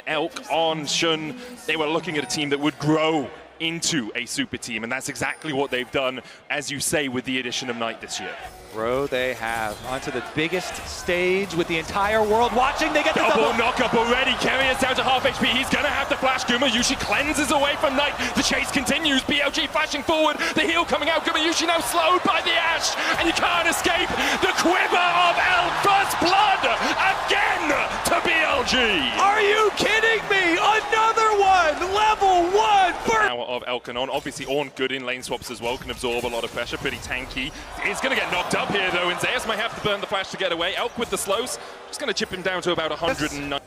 Elk, on Shun, they were looking at a team that would grow into a super team, and that's exactly what they've done, as you say, with the addition of Knight this year. Bro, they have onto the biggest stage with the entire world watching. They get the double knock-up already. Carry is down to half HP. He's going to have to flash. Gumayusi cleanses away from Knight. The chase continues. BLG flashing forward. The heal coming out. Gumayusi now slowed by the Ash, and you can't escape the quiver of Elk. First blood again to BLG. Are you kidding me? Another one. Level 1. Power of Elkanon. Obviously, Ornn good in lane swaps as well. Can absorb a lot of pressure. Pretty tanky. He's going to get knocked up here though, and Zeus might have to burn the flash to get away. Elk with the slows, just going to chip him down to about 109.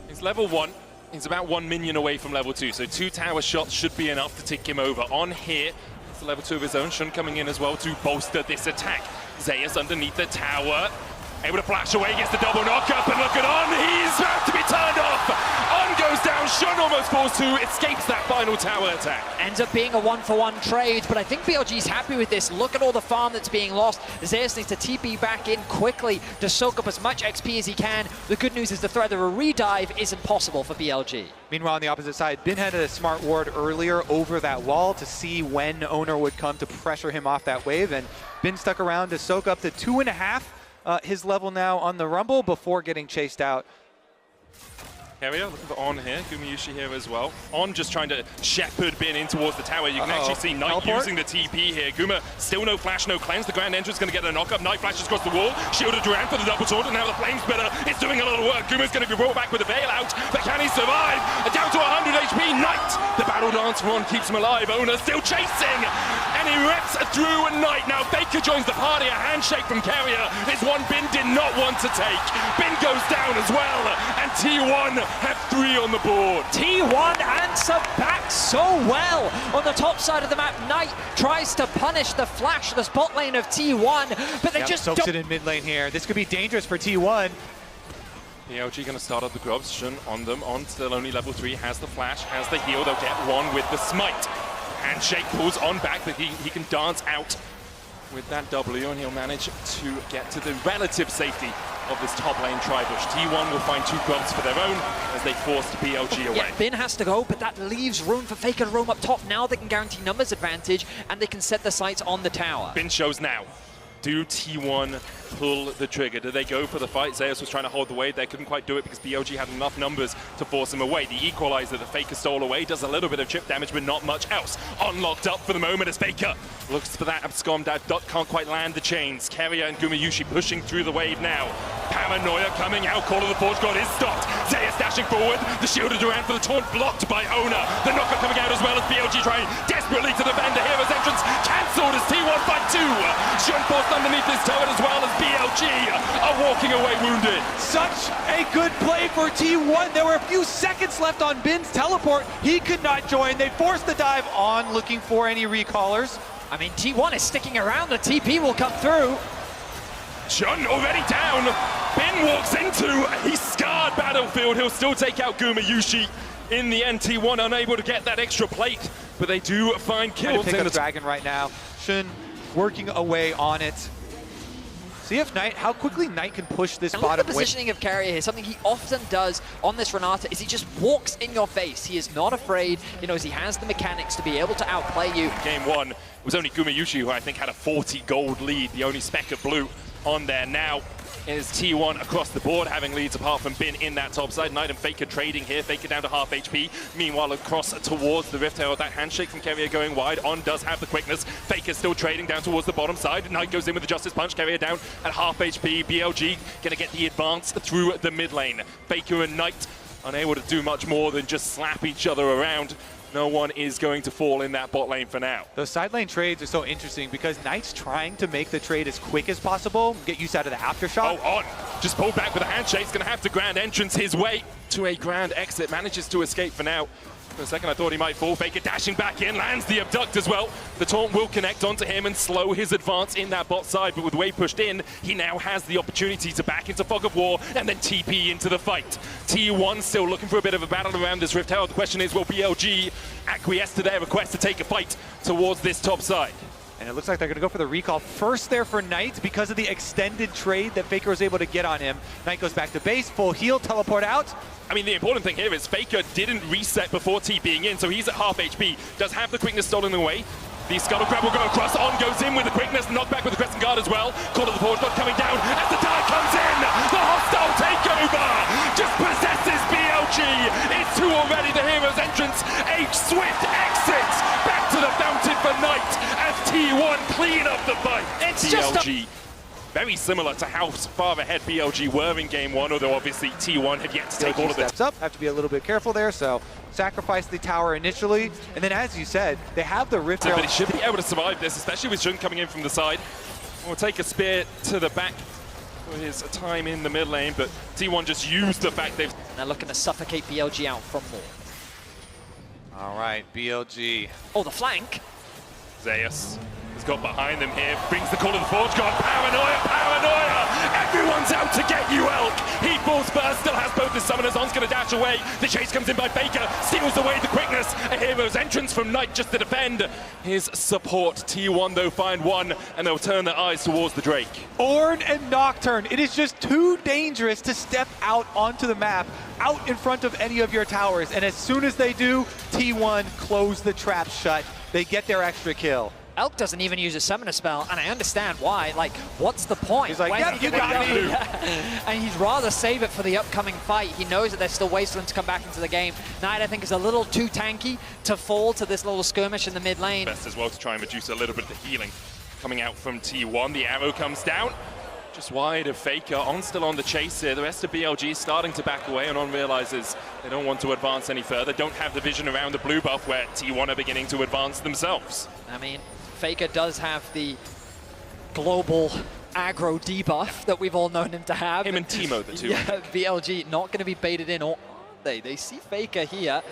He's level 1. He's about 1 minion away from level 2, so 2 tower shots should be enough to tick him over. On here, it's level 2 of his own. Shun coming in as well to bolster this attack. Zeus underneath the tower, able to flash away, gets the double knock-up, and look at On, he's about to be turned off! On goes down, Shun almost falls to, escapes that final tower attack. Ends up being a 1-for-1 trade, but I think BLG's happy with this. Look at all the farm that's being lost. Zeus needs to TP back in quickly to soak up as much XP as he can. The good news is the threat of a redive isn't possible for BLG. Meanwhile, on the opposite side, Bin had a smart ward earlier over that wall to see when Owner would come to pressure him off that wave, and Bin stuck around to soak up to 2.5 his level now on the Rumble before getting chased out. Carrier looking for On here, Gumayusi here as well. On just trying to shepherd Bin in towards the tower. You can actually see Knight using the TP here. Guma still no flash, no cleanse. The Grand Entrance going to get a knock-up. Knight flashes across the wall. Shielded around for the double taunt, and now the Flame Spitter is doing a lot of work. Guma's going to be brought back with a bailout, but can he survive? Down to 100 HP. Knight, the battle dance for On keeps him alive. Owner still chasing, and he rips through a Knight. Now Faker joins the party. A handshake from Carrier is one Bin did not want to take. Bin goes down as well, and T1 have 3 on the board. T1 answer back so well on the top side of the map. Knight tries to punish the flash, the spot lane of T1, but they just soaks it in mid lane here. This could be dangerous for T1. BLG going to start up the grubs. Shun on them. On still only level 3, has the flash, has the heal. They'll get one with the smite. Handshake pulls On back, but he can dance out with that W, and he'll manage to get to the relative safety of this top lane Tribush. T1 will find 2 grubs for their own as they force BLG away. Yeah, Bin has to go, but that leaves room for Faker to roam up top. Now they can guarantee numbers advantage, and they can set the sights on the tower. Bin shows now. Do T1 pull the trigger? Do they go for the fight? Zeus was trying to hold the wave. They couldn't quite do it because BLG had enough numbers to force him away. The equalizer that Faker stole away does a little bit of chip damage, but not much else. Unlocked up for the moment as Faker looks for that abscond. That Duck can't quite land the chains. Carrier and Gumayusi pushing through the wave now. Paranoia coming out. Call of the Forge God is stopped. Zeus dashing forward. The shielded around for the taunt blocked by Owner. The knocker coming out as well as BLG trying desperately to defend the hero's entrance. Cancelled as T1 fight 2. Shun forced underneath this turret as well as BLG are walking away wounded. Such a good play for T1. There were a few seconds left on Bin's teleport. He could not join. They forced the dive On, looking for any recallers. I mean, T1 is sticking around. The TP will come through. Shun already down. Bin walks into a scarred battlefield. He'll still take out Gumayusi. In the end, T1 unable to get that extra plate, but they do find kills. Pick up the dragon right now. Shun working away on it. See if Knight, how quickly Knight can push this and bottom. Look at the positioning of Carrier here. Something he often does on this Renata is he just walks in your face. He is not afraid. He knows he has the mechanics to be able to outplay you. Game 1, it was only Gumayusi who I think had a 40 gold lead, the only speck of blue on there. Now is T1 across the board having leads apart from Bin in that top side. Knight and Faker trading here. Faker down to half HP. Meanwhile, across towards the Rift Herald. That handshake from Carrier going wide. On does have the quickness. Faker still trading down towards the bottom side. Knight goes in with the Justice Punch. Carrier down at half HP. BLG going to get the advance through the mid lane. Faker and Knight unable to do much more than just slap each other around. No one is going to fall in that bot lane for now. Those side lane trades are so interesting because Knight's trying to make the trade as quick as possible, get use out of the aftershock. Oh, On just pulled back with a handshake. He's going to have to Grand Entrance his way to a Grand Exit. Manages to escape for now. For a second I thought he might fall. Faker dashing back in, lands the abduct as well. The taunt will connect onto him and slow his advance in that bot side, but with wave pushed in, he now has the opportunity to back into Fog of War and then TP into the fight. T1 still looking for a bit of a battle around this Rift Herald. The question is, will BLG acquiesce to their request to take a fight towards this top side? And it looks like they're going to go for the recall first there for Knight because of the extended trade that Faker was able to get on him. Knight goes back to base, full heal, teleport out. I mean, the important thing here is Faker didn't reset before TPing in, so he's at half HP, does have the quickness stolen away. The scuttle grab will go across, on goes in with the quickness, knockback with the crescent guard as well. Call of the forge god coming down as the tide comes in. The hostile takeover just possesses BLG. It's 2 already, the hero's entrance. A swift exit back to the fountain for Knight as T1 clean up the fight. It's BLG. Very similar to how far ahead BLG were in game 1, although obviously T1 had yet to take all of the steps up. Have to be a little bit careful there, so sacrifice the tower initially, and then as you said, they have the rift. But he should be able to survive this, especially with Jun coming in from the side. We'll take a spear to the back for his time in the mid lane, but T1 just used the fact they've... They're looking to suffocate BLG out from more. All right, BLG. Oh, the flank. Zeus has got behind them here, brings the call of the Forge God. Paranoia, paranoia! Everyone's out to get you, Elk! He falls first, still has both his summoners on, going to dash away. The chase comes in by Faker, steals away the quickness. A hero's entrance from Knight just to defend his support. T1 though find one, and they'll turn their eyes towards the Drake. Ornn and Nocturne, it is just too dangerous to step out onto the map, out in front of any of your towers, and as soon as they do, T1 close the trap shut. They get their extra kill. Elk doesn't even use a summoner spell, and I understand why. Like, what's the point? He's like, yep, you got me. And he'd rather save it for the upcoming fight. He knows that there's still Wasteland to come back into the game. Knight, I think, is a little too tanky to fall to this little skirmish in the mid lane. Best as well to try and reduce a little bit of the healing coming out from T1. The arrow comes down. Just wide of Faker, On still on the chase here. The rest of BLG starting to back away, and On realizes they don't want to advance any further. Don't have the vision around the blue buff where T1 are beginning to advance themselves. I mean, Faker does have the global aggro debuff that we've all known him to have. Him and Teemo, the two. Yeah, BLG not going to be baited in, or are they? They see Faker here.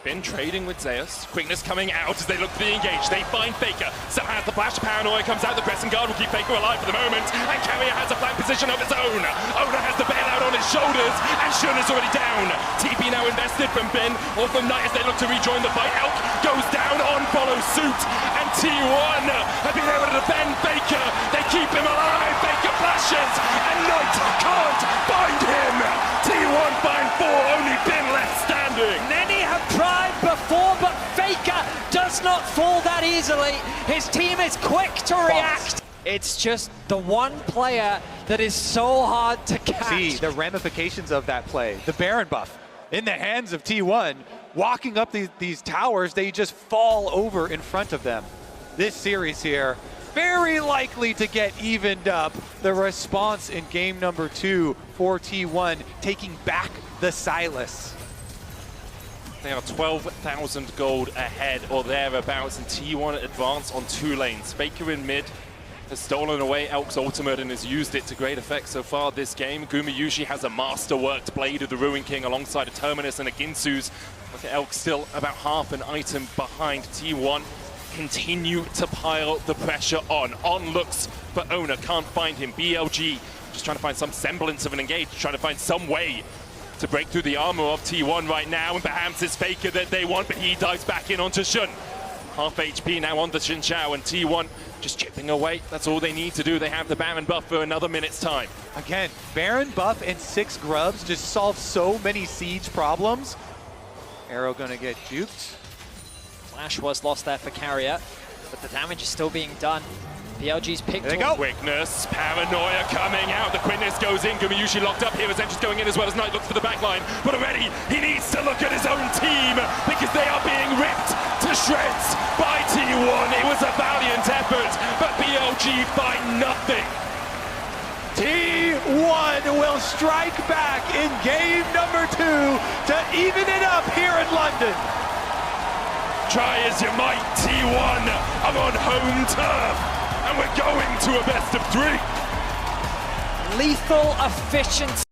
Been trading with Zeus. Quickness coming out as they look to be engaged. They find Faker. Still has the flash. Paranoia comes out. The crescent guard will keep Faker alive for the moment. And Carrier has a flank position of his own. Oda has the bailout on his shoulders. And Shun is already down. TP now invested from Bin or from Knight as they look to rejoin the fight. Elk goes down, On follows suit. And T1 have been able to defend Faker. They keep him alive. Faker flashes. And Knight can't find him. T1 find 4. Only Bin left standing. Many have tried before, but Faker does not fall that easily. His team is quick to react. It's just the one player that is so hard to catch. See the ramifications of that play. The Baron buff in the hands of T1, walking up these towers, they just fall over in front of them. This series here, very likely to get evened up. The response in game number 2 for T1, taking back the Silas. They are 12,000 gold ahead or thereabouts, and T1 advance on 2 lanes. Faker in mid has stolen away Elk's ultimate and has used it to great effect so far this game. Gumayushi has a masterworked Blade of the Ruin King alongside a Terminus and a Ginsu's. Look at Elk still about half an item behind. T1 continue to pile the pressure on. On looks for Owner, can't find him. BLG just trying to find some semblance of an engage, trying to find some way to break through the armor of T1 right now, and perhaps it's Faker that they want, but he dives back in onto Shun. Half HP now on the Xin Chao, and T1 just chipping away. That's all they need to do. They have the Baron buff for another minute's time. Again, Baron buff and 6 grubs just solve so many siege problems. Arrow gonna get juked. Flash was lost there for Carrier, but the damage is still being done. BLG's picked. There they go. Quickness, Paranoia coming out. The quickness goes in. Gumayushi locked up here as Entrance going in as well as Knight looks for the back line. But already he needs to look at his own team because they are being ripped to shreds by T1. It was a valiant effort, but BLG find nothing. T1 will strike back in game number 2 to even it up here in London. Try as you might, T1 are on home turf. And we're going to a best of 3. Lethal efficiency.